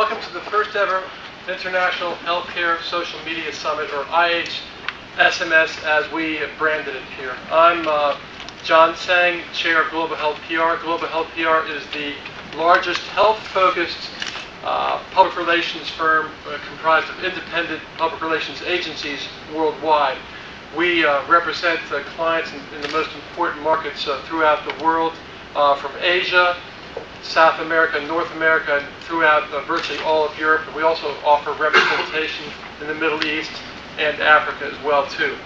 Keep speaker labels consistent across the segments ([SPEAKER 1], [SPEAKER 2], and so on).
[SPEAKER 1] welcome to the first ever International Healthcare Social Media Summit, or IHSMS as we branded it here. I'm John Sang, Chair of Global Health PR. Global Health PR is the largest health-focused public relations firm comprised of independent public relations agencies worldwide. We represent clients in the most important markets throughout the world, from Asia, South America, North America, and throughout virtually all of Europe. And we also offer representation in the Middle East and Africa as well too.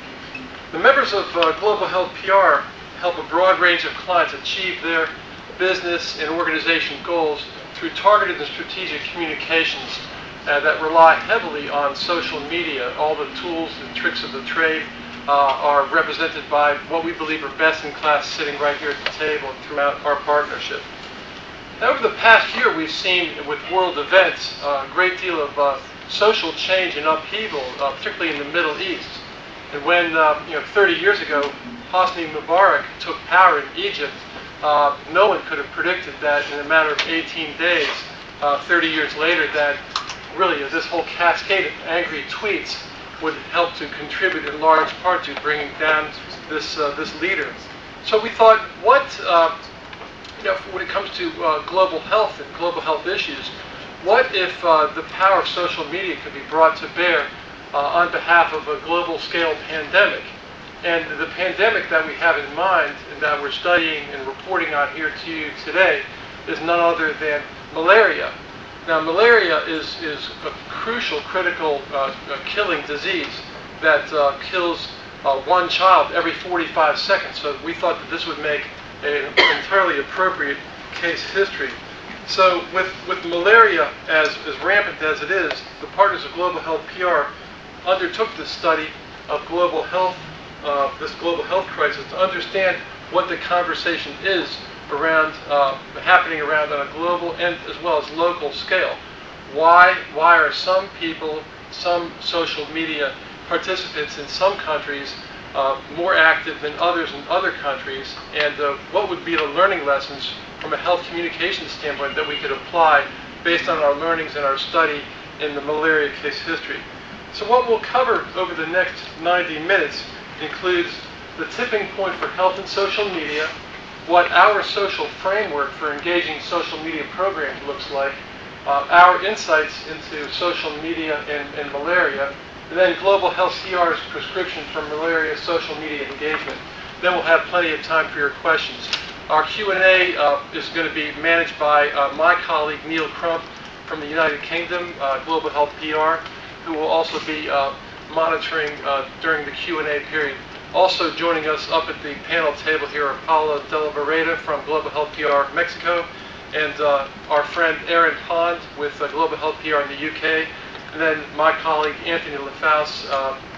[SPEAKER 1] The members of Global Health PR help a broad range of clients achieve their business and organization goals through targeted and strategic communications that rely heavily on social media. All the tools and tricks of the trade are represented by what we believe are best in class sitting right here at the table throughout our partnership. Now, over the past year, we've seen with world events a great deal of social change and upheaval, particularly in the Middle East. And when 30 years ago, Hosni Mubarak took power in Egypt, no one could have predicted that in a matter of 18 days, 30 years later, that really this whole cascade of angry tweets would help to contribute in large part to bringing down this leader. So we thought, when it comes to global health and global health issues, what if the power of social media could be brought to bear on behalf of a global scale pandemic? And the pandemic that we have in mind and that we're studying and reporting on here to you today is none other than malaria. Now, malaria is a crucial, critical, killing disease that kills one child every 45 seconds. So we thought that this would make an entirely appropriate case history. So with malaria as rampant as it is, the partners of Global Health PR undertook this study of global health, this global health crisis, to understand what the conversation is around happening around on a global and as well as local scale. Why are some people, some social media participants in some countries more active than others in other countries, and what would be the learning lessons from a health communication standpoint that we could apply based on our learnings and our study in the malaria case history. So what we'll cover over the next 90 minutes includes the tipping point for health and social media, what our social framework for engaging social media programs looks like, our insights into social media and malaria, and then Global Health PR's prescription for malaria social media engagement. Then we'll have plenty of time for your questions. Our Q&A is going to be managed by my colleague Neil Crump from the United Kingdom, Global Health PR, who will also be monitoring during the Q&A period. Also joining us up at the panel table here are Paula De La Barreda from Global Health PR Mexico, and our friend Aaron Pond with Global Health PR in the UK, and then my colleague Anthony LaFaus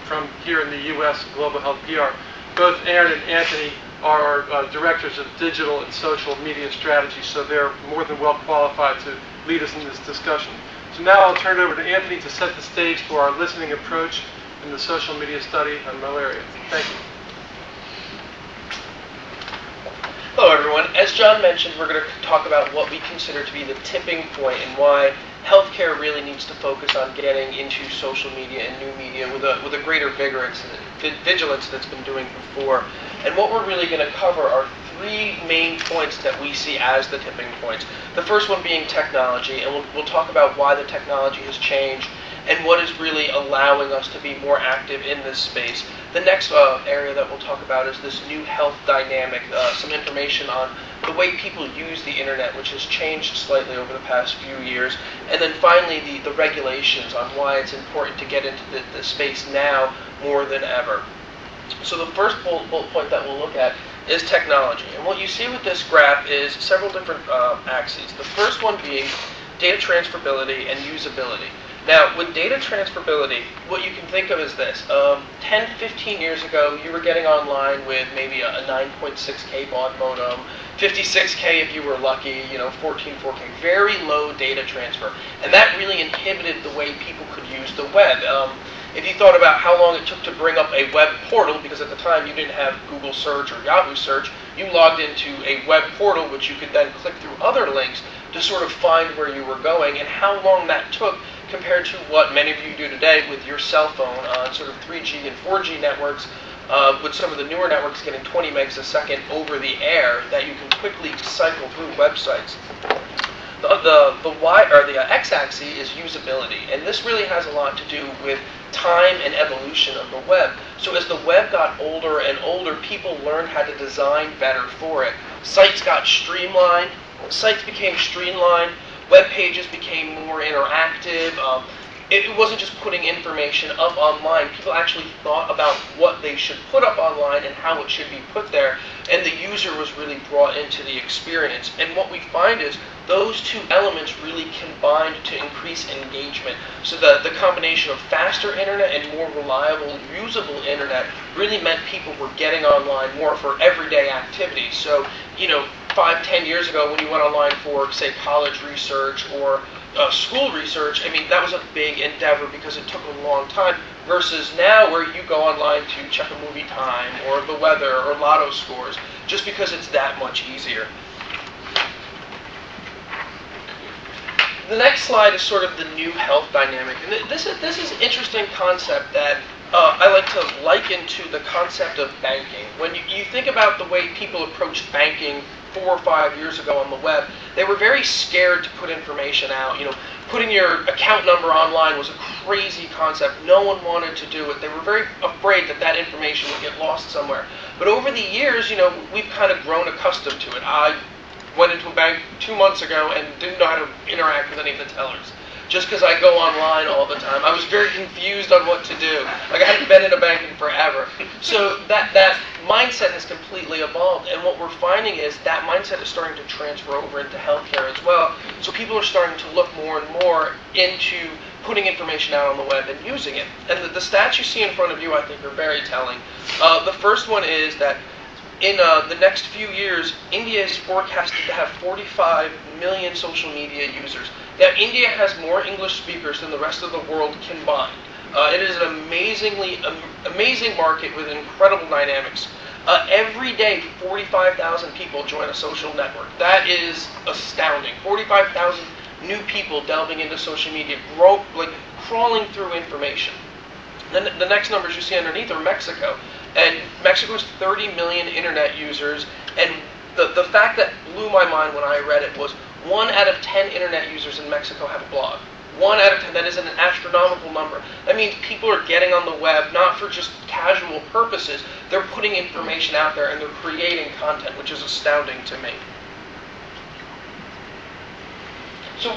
[SPEAKER 1] from here in the US, Global Health PR. Both Aaron and Anthony are directors of digital and social media strategy, so they're more than well qualified to lead us in this discussion. So now I'll turn it over to Anthony to set the stage for our listening approach in the social media study on malaria. Thank you.
[SPEAKER 2] Hello everyone. As John mentioned, we're going to talk about what we consider to be the tipping point and why healthcare really needs to focus on getting into social media and new media with a greater vigilance than it's been doing before. And what we're really going to cover are three main points that we see as the tipping points. The first one being technology, and we'll talk about why the technology has changed and what is really allowing us to be more active in this space. The next area that we'll talk about is this new health dynamic, some information on the way people use the internet, which has changed slightly over the past few years. And then finally, the regulations on why it's important to get into the space now more than ever. So the first bullet point that we'll look at is technology. And what you see with this graph is several different axes. The first one being data transferability and usability. Now, with data transferability, what you can think of is this. 10, 15 years ago, you were getting online with maybe a 9.6K baud modem, 56K if you were lucky, 14, 4K, very low data transfer. And that really inhibited the way people could use the web. If you thought about how long it took to bring up a web portal, because at the time you didn't have Google search or Yahoo search, you logged into a web portal, which you could then click through other links to sort of find where you were going, and how long that took compared to what many of you do today with your cell phone on sort of 3G and 4G networks, with some of the newer networks getting 20 megs a second over the air, that you can quickly cycle through websites. The x-axis is usability, and this really has a lot to do with time and evolution of the web. So as the web got older and older, people learned how to design better for it. Sites became streamlined, web pages became more interactive. It wasn't just putting information up online. People actually thought about what they should put up online and how it should be put there, and the user was really brought into the experience. And what we find is those two elements really combined to increase engagement. So the combination of faster internet and more reliable, usable internet really meant people were getting online more for everyday activities. So, 5-10 years ago, when you went online for, say, college research or school research, that was a big endeavor because it took a long time, versus now where you go online to check a movie time or the weather or lotto scores, just because it's that much easier. The next slide is sort of the new health dynamic, and this is an interesting concept that I like to liken to the concept of banking. When you think about the way people approached banking 4 or 5 years ago on the web, they were very scared to put information out. Putting your account number online was a crazy concept. No one wanted to do it. They were very afraid that that information would get lost somewhere. But over the years, we've kind of grown accustomed to it. I went into a bank 2 months ago and didn't know how to interact with any of the tellers, just because I go online all the time. I was very confused on what to do. Like, I hadn't been in a bank in forever. So that mindset has completely evolved, and what we're finding is that mindset is starting to transfer over into healthcare as well. So people are starting to look more and more into putting information out on the web and using it. And the stats you see in front of you, I think, are very telling. The first one is that in the next few years, India is forecasted to have 45 million social media users. Now, India has more English speakers than the rest of the world combined. It is an amazing market with incredible dynamics. Every day, 45,000 people join a social network. That is astounding. 45,000 new people delving into social media, crawling through information. Then the next numbers you see underneath are Mexico. And Mexico has 30 million internet users, and the fact that blew my mind when I read it was 1 out of 10 internet users in Mexico have a blog. 1 out of 10, that is an astronomical number. That means people are getting on the web not for just casual purposes, they're putting information out there and they're creating content, which is astounding to me. So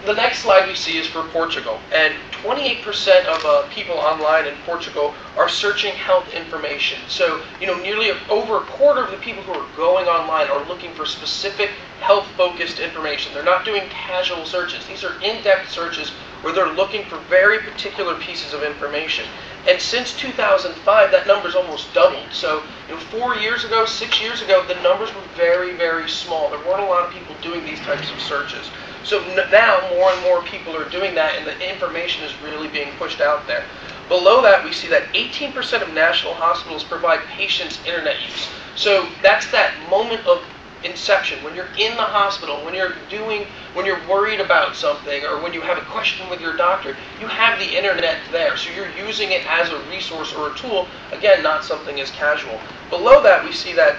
[SPEAKER 2] the next slide we see is for Portugal, and 28% of people online in Portugal are searching health information. So, nearly over a quarter of the people who are going online are looking for specific health-focused information. They're not doing casual searches. These are in-depth searches where they're looking for very particular pieces of information. And since 2005, that number's almost doubled. So, 4 years ago, 6 years ago, the numbers were very, very small. There weren't a lot of people doing these types of searches. So now more and more people are doing that, and the information is really being pushed out there. Below that, we see that 18% of national hospitals provide patients internet use. So that's that moment of inception, when you're in the hospital, when you're worried about something, or when you have a question with your doctor, you have the internet there. So you're using it as a resource or a tool, again, not something as casual. Below that, we see that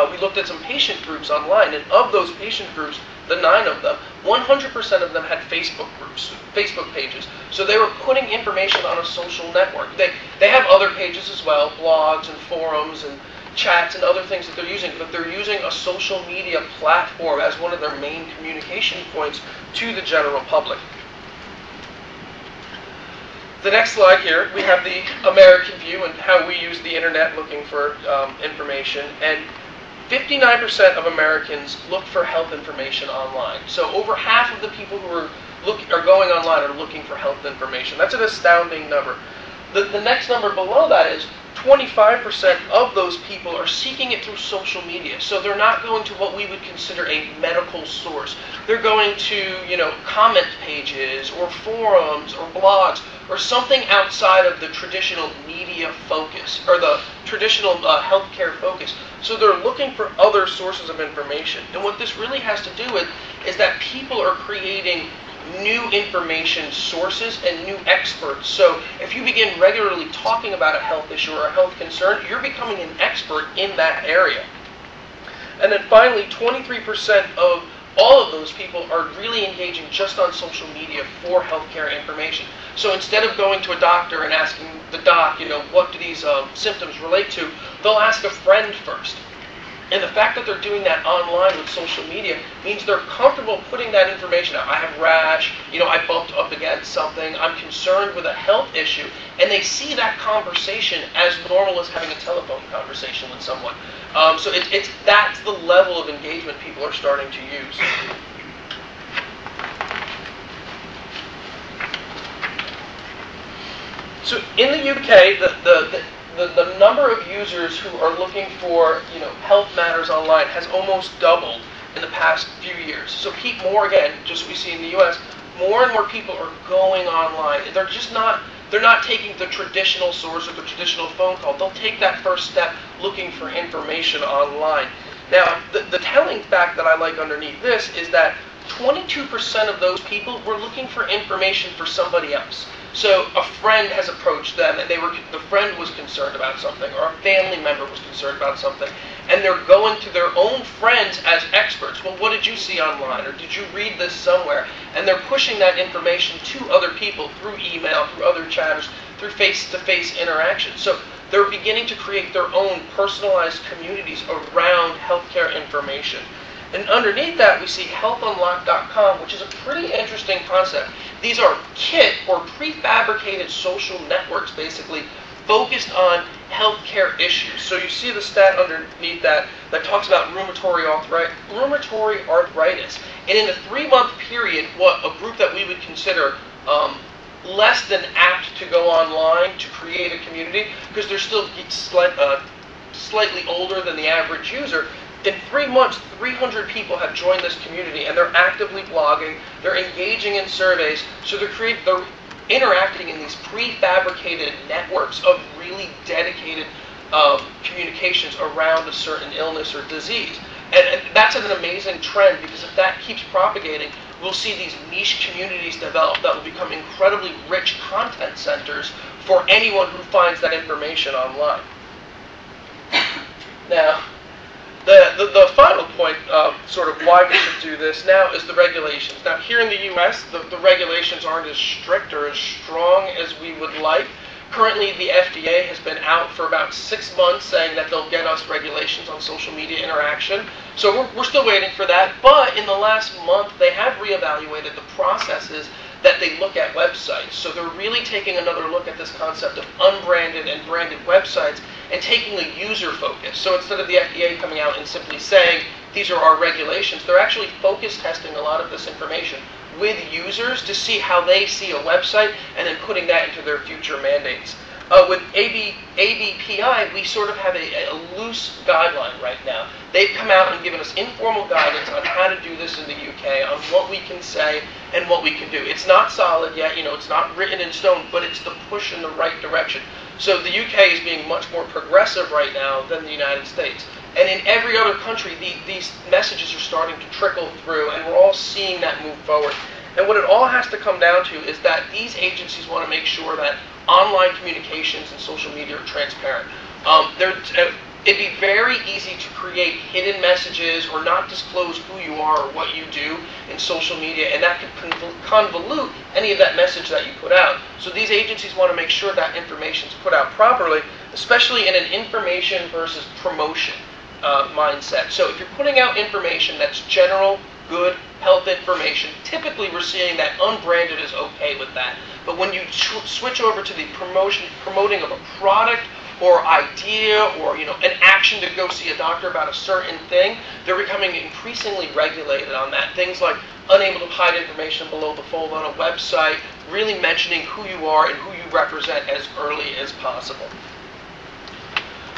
[SPEAKER 2] we looked at some patient groups online, and of those patient groups, the 9 of them, 100% of them had Facebook groups, Facebook pages. So they were putting information on a social network. They have other pages as well, blogs and forums and chats and other things that they're using, but they're using a social media platform as one of their main communication points to the general public. The next slide here, we have the American view and how we use the internet looking for information. And 59% of Americans look for health information online. So over half of the people who are going online are looking for health information. That's an astounding number. The next number below that is 25% of those people are seeking it through social media. So they're not going to what we would consider a medical source. They're going to, comment pages or forums or blogs or something outside of the traditional media focus or the traditional healthcare focus. So they're looking for other sources of information. And what this really has to do with is that people are creating new information sources and new experts. So if you begin regularly talking about a health issue or a health concern, you're becoming an expert in that area. And then finally, 23% of all of those people are really engaging just on social media for healthcare information. So instead of going to a doctor and asking the doc, what do these symptoms relate to, they'll ask a friend first. And the fact that they're doing that online with social media means they're comfortable putting that information out. I have rash, I bumped up against something, I'm concerned with a health issue, and they see that conversation as normal as having a telephone conversation with someone. So that's the level of engagement people are starting to use. So in the UK, the number of users who are looking for health matters online has almost doubled in the past few years. So more again, just we see in the US, more and more people are going online. They're not taking the traditional source or the traditional phone call. They'll take that first step looking for information online. Now, the telling fact that I like underneath this is that 22% of those people were looking for information for somebody else. So a friend has approached them, and the friend was concerned about something, or a family member was concerned about something, and they're going to their own friends as experts. Well, what did you see online, or did you read this somewhere? And they're pushing that information to other people through email, through other chatters, through face-to-face interaction. So they're beginning to create their own personalized communities around healthcare information. And underneath that, we see healthunlock.com, which is a pretty interesting concept. These are kit or prefabricated social networks, basically, focused on healthcare issues. So you see the stat underneath that talks about rheumatoid arthritis. And in a 3-month period, a group that we would consider less than apt to go online to create a community, because they're still slightly older than the average user, in 3 months, 300 people have joined this community, and they're actively blogging, they're engaging in surveys, so they're interacting in these prefabricated networks of really dedicated communications around a certain illness or disease. And that's an amazing trend, because if that keeps propagating, we'll see these niche communities develop that will become incredibly rich content centers for anyone who finds that information online. Now, the final point of sort of why we should do this now is the regulations. Now, here in the U.S., the regulations aren't as strict or as strong as we would like. Currently, the FDA has been out for about 6 months saying that they'll get us regulations on social media interaction. So we're still waiting for that. But in the last month, they have reevaluated the processes that they look at websites. So they're really taking another look at this concept of unbranded and branded websites and taking a user focus. So instead of the FDA coming out and simply saying, these are our regulations, they're actually focus testing a lot of this information with users to see how they see a website and then putting that into their future mandates. With ABPI, we sort of have a loose guideline right now. They've come out and given us informal guidance on how to do this in the UK, on what we can say and what we can do. It's not solid yet, it's not written in stone, but it's the push in the right direction. So the UK is being much more progressive right now than the United States. And in every other country, these messages are starting to trickle through, and we're all seeing that move forward. And what it all has to come down to is that these agencies want to make sure that online communications and social media are transparent. It'd be very easy to create hidden messages or not disclose who you are or what you do in social media, and that could convolute any of that message that you put out. So these agencies want to make sure that information is put out properly, especially in an information versus promotion mindset. So if you're putting out information that's general, good health information, typically we're seeing that unbranded is okay with that. But when you switch over to the promoting of a product or idea or an action to go see a doctor about a certain thing, they're becoming increasingly regulated on that. Things like unable to hide information below the fold on a website, really mentioning who you are and who you represent as early as possible.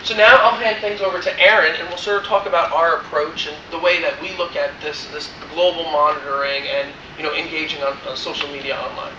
[SPEAKER 2] So now I'll hand things over to Aaron, and we'll sort of talk about our approach and the way that we look at this global monitoring and engaging on social media online.